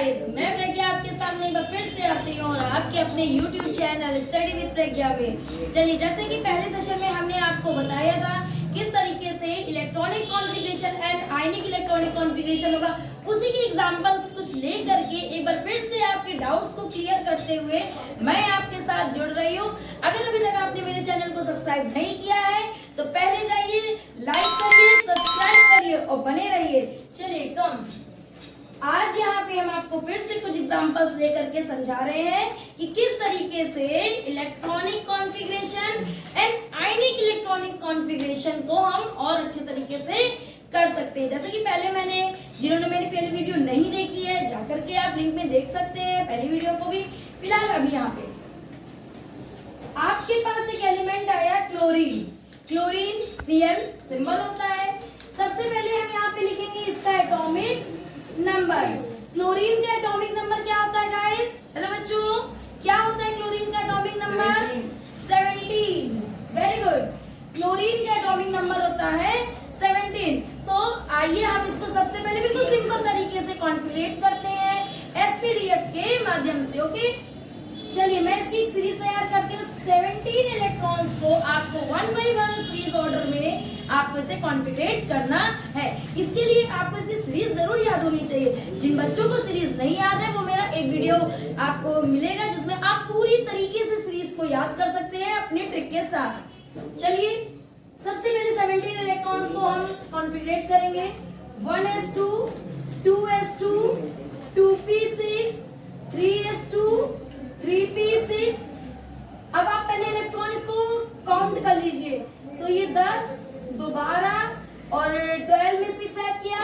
Guys, मैं प्रज्ञा आपके सामने एक बार फिर से आती हूँ और आपके अपने YouTube चैनल स्टडी विद प्रज्ञा में। चलिए, जैसे कि पहले सेशन में हमने आपको बताया था किस तरीके से electronic configuration and ionic electronic configuration होगा, उसी की एग्जांपल्स कुछ ले करके एक बार फिर से आपके डाउट्स को क्लियर करते हुए मैं आपके साथ जुड़ रही हूँ। अगर अभी तक आपने मेरे चैनल को सब्सक्राइब नहीं किया है तो पहले जाइए, लाइक करिए, सब्सक्राइब करिए और बने रहिए। चलिए, कम आज यहाँ पे हम आपको फिर से कुछ एग्जांपल्स लेकर के समझा रहे हैं कि किस तरीके से electronic configuration and ionic electronic configuration को हम और अच्छे तरीके से कर सकते हैं। जैसे कि पहले जिन्होंने मेरी पहली वीडियो नहीं देखी है, जाकर के आप लिंक में देख सकते हैं पहली वीडियो को भी। फिलहाल अभी यहाँ पे आपके पास एक एलिमेंट आया क्लोरीन। क्लोरीन Cl सिंबल होता है। सबसे पहले हम यहाँ पे लिखेंगे इसका एटॉमिक नंबर। क्लोरीन का एटॉमिक नंबर क्या होता है गाइस? हेलो बच्चों, क्या होता है क्लोरीन का atomic number? 17। Very good. Chlorine का एटॉमिक नंबर होता है 17। तो आइए हम इसको सबसे पहले बिल्कुल सिंपल तरीके से कॉन्फ़िगरेट करते हैं SPDF के माध्यम से। ओके, चलिए मैं इसकी एक सीरीज तैयार करती हूँ। 17 इलेक्ट्रॉन्स को आपको 1 by 1 सीरीज ऑर्डर में आपको इसे कॉन्फ़िगरेट करना है। इसके लिए आपको इसकी सीरीज जरूर याद होनी चाहिए। जिन बच्चों को सीरीज नहीं याद है वो मेरा एक वीडियो आपको मिलेगा जिसमें आप पूरी तरीके से सीरीज को याद कर सकते हैं अपनी ट्रिक के साथ। चलिए, सबसे पहले 17 इलेक्ट्रॉन्स को हम कॉन्फ़िगरेट करेंगे। 1s2, 2s2, 2p6, 3s2, 3p6। अब आप पहले इलेक्ट्रॉन इसको काउंट कर लीजिए। तो ये 10, दोबारा और 12 में 6 ऐड किया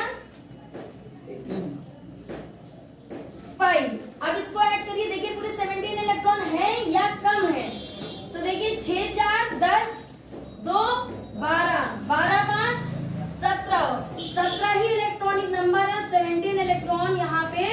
5। अब इसको ऐड करिए, देखिए पूरे 17 इलेक्ट्रॉन है या कम है। तो देखिए 6 4 10, 2 12, 12 5 17 ही इलेक्ट्रॉनिक नंबर है। 17 इलेक्ट्रॉन यहाँ पे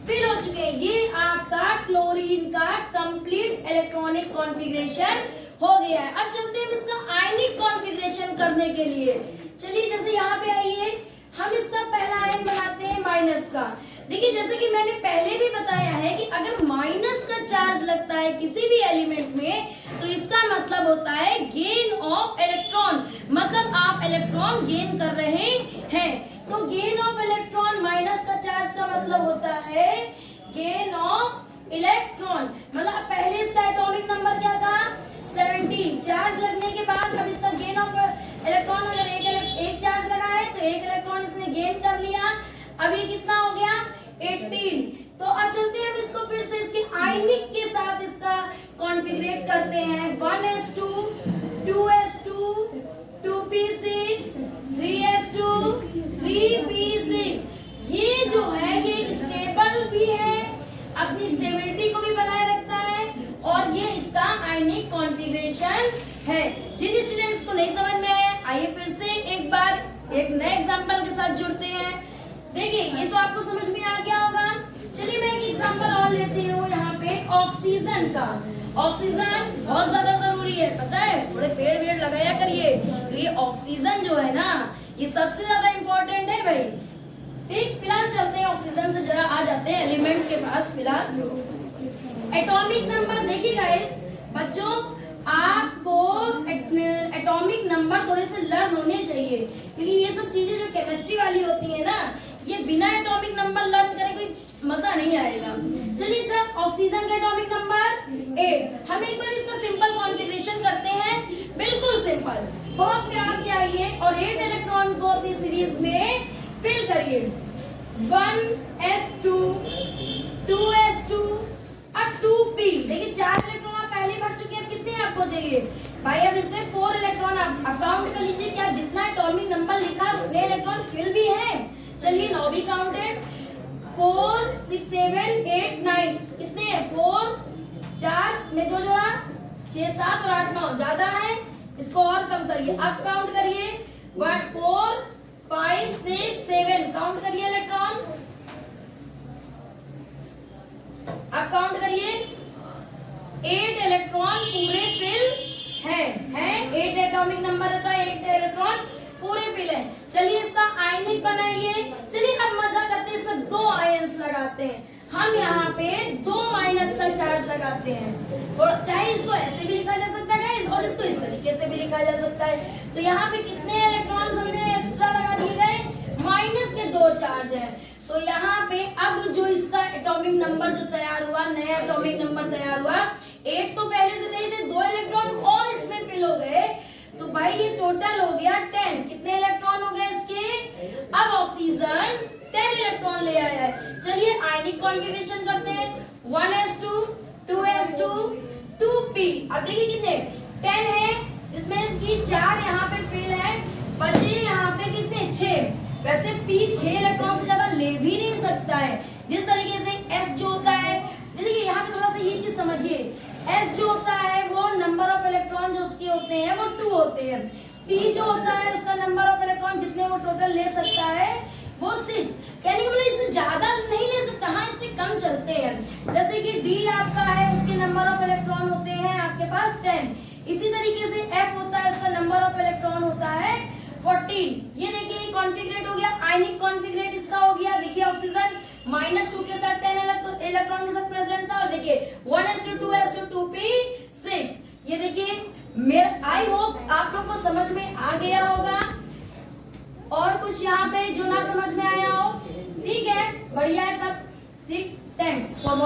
फिल हो चुके हैं। ये आपका क्लोरीन का कंप्लीट इलेक्ट्रॉनिक कॉन्फ़िगरेशन हो गया है। अब चलते हैं इसका आयनिक कॉन्फ़िगरेशन करने के लिए। चलिए, जैसे यहाँ पे आइए, हम इसका पहला आयन बनाते हैं माइनस का। देखिए, जैसे कि मैंने पहले भी बताया है कि अगर माइनस का चार्ज लगता है किसी भी एलिमेंट में तो इसका मतलब होता है गेन ऑफ इलेक्ट्रॉन, मतलब आप इलेक्ट्रॉन गेन कर रहे हैं। तो गेन ऑफ इलेक्ट्रॉन, माइनस का चार्ज का मतलब होता है गेन ऑफ इलेक्ट्रॉन। मतलब पहले इसका एटॉमिक नंबर क्या था? 17। चार्ज लगने के बाद अब इसका गेन ऑफ इलेक्ट्रॉन, अगर एक चार्ज लगा है तो एक इलेक्ट्रॉन इसने गेन कर लिया। अब ये कितना हो गया? 18। तो अब चलते हैं हम इसको फिर से इसके आयनिक के साथ इसका कॉन्फ़िगरेट करते हैं। 1s2, 2s2, 2p6, 3s2, 3p6। ये जो है ये स्टेबल भी है, अपनी स्टेबिलिटी को भी बनाए रखता है और ये इसका आयनिक कॉन्फ़िगरेशन है। जिन स्टूडेंट्स को नहीं समझ में आया, आइए फिर से एक बार एक नए एग्जांपल के साथ जुड़ते हैं। देखिए, ये तो आपको समझ में आ गया होगा। चलिए मैं एक एग्जांपल और लेती हूँ यहाँ पे ऑक्सीजन का। ऑक्सीजन बहुत ज्यादा जरूरी है, पता है, थोड़े पेड़ वेड़ लगाया करिए। तो ये ऑक्सीजन जो है ना, ये सबसे ज्यादा इंपॉर्टेंट है भाई। ठीक, फिलहाल चलते हैं ऑक्सीजन से, जरा आ जाते हैं एलिमेंट के पास। फिलहाल एटॉमिक नंबर देखिए गाइस, बच्चों आपको एटॉमिक नंबर थोड़े से लर्न होने चाहिए क्योंकि ये सब चीजें जो केमिस्ट्री वाली होती है ना, ये बिना एटॉमिक नंबर लर्न करे कोई मजा नहीं आएगा। चलिए, अच्छा, ऑक्सीजन का एटॉमिक नंबर 8। हम एक बार इसका सिंपल कॉन्फ़िगरेशन करते हैं, बिल्कुल सिंपल। बहुत प्यार से आइए और 8 इलेक्ट्रॉन को अपनी सीरीज में फिल करिए। 1s2, 2s2, अब 2p। देखिए 4 इलेक्ट्रॉन आप पहले भर चुके हैं, कितने आपको चाहिए भाई? अब इसमें 4 इलेक्ट्रॉन आप काउंट कर लीजिए, क्या जितना एटॉमिक नंबर लिखा है उतने इलेक्ट्रॉन फिल भी है। चलिए 9 भी काउंटेड, 4 6 7 8 9, कितने हैं? 4 4 में 2 जोड़ा 6 7 और 8 9, ज्यादा है, इसको और कम करिए। अब काउंट करिए 1 4 5 6 7, काउंट करिए इलेक्ट्रॉन। अब काउंट करिए, 8 इलेक्ट्रॉन पूरे फिल है 8 एटॉमिक नंबर रहता है, 8 इलेक्ट्रॉन पूरे फिल है। चलिए इसका आयनिक बनाइए। चलिए अब मजा करते हैं, इसमें 2 आयंस लगाते हैं। हम यहाँ पे 2 माइनस का चार्ज लगाते हैं। और चाहे इसको ऐसे भी लिखा जा सकता है गाइस, और इसको इस तरीके से भी लिखा जा सकता है। तो यहाँ पे कितने इलेक्ट्रॉन्स हमने एक्स्ट्रा लगा दिए गए, माइनस के 2 चार्ज है। तो यहाँ पे अब जो इसका एटॉमिक नंबर जो तैयार हुआ, नया एटॉमिक नंबर तैयार हुआ, 8 तो पहले से नहीं थे, 2 इलेक्ट्रॉन और इसमें फिल हो गए। तो भाई ये टोटल हो गया 10। कितने इलेक्ट्रॉन हो गए इसके? अब ऑक्सीजन 10 इलेक्ट्रॉन ले आया है। चलिए आयनिक कॉन्फ़िगरेशन करते हैं। 1s2 2s2 2p। अब देखिए कितने 10 है, जिसमें कि 4 यहाँ पे फिल है, बचे यहाँ पे कितने 6। वैसे p 6 इलेक्ट्रॉन से ज्यादा ले भी नहीं सकता है। जिस तरीके से s जो होता है, देखिए यहाँ पे थोड़ा सा ये चीज समझिए, s जो होता है वो नंबर ऑफ इलेक्ट्रॉन जो उसके होते हैं वो 2 होते हैं। p जो होता है उसका नंबर ऑफ इलेक्ट्रॉन जितने वो टोटल ले सकता है वो 6। कहने का मतलब इससे ज्यादा नहीं ले सकता, हाँ इससे कम चलते हैं। जैसे कि d आपका है, उसके नंबर ऑफ इलेक्ट्रॉन होते हैं आपके पास 10। इसी तरीके से f होता है, उसका नंबर ऑफ इलेक्ट्रॉन होता है 14। ये देखिए कॉन्फिगरेट हो गया, आयनिक कॉन्फिगरेट इसका हो गया। देखिए ऑक्सीजन -2 के साथ 10 इलेक्ट्रॉन के साथ प्रेजेंट था। और देखिए 1s2 2s2 2p 6। ये देखिए मेरा आई होप आप लोग को समझ में आ गया होगा। और कुछ यहाँ पे जो ना समझ में आया हो, ठीक है, बढ़िया है सब, ठीक। Thanks for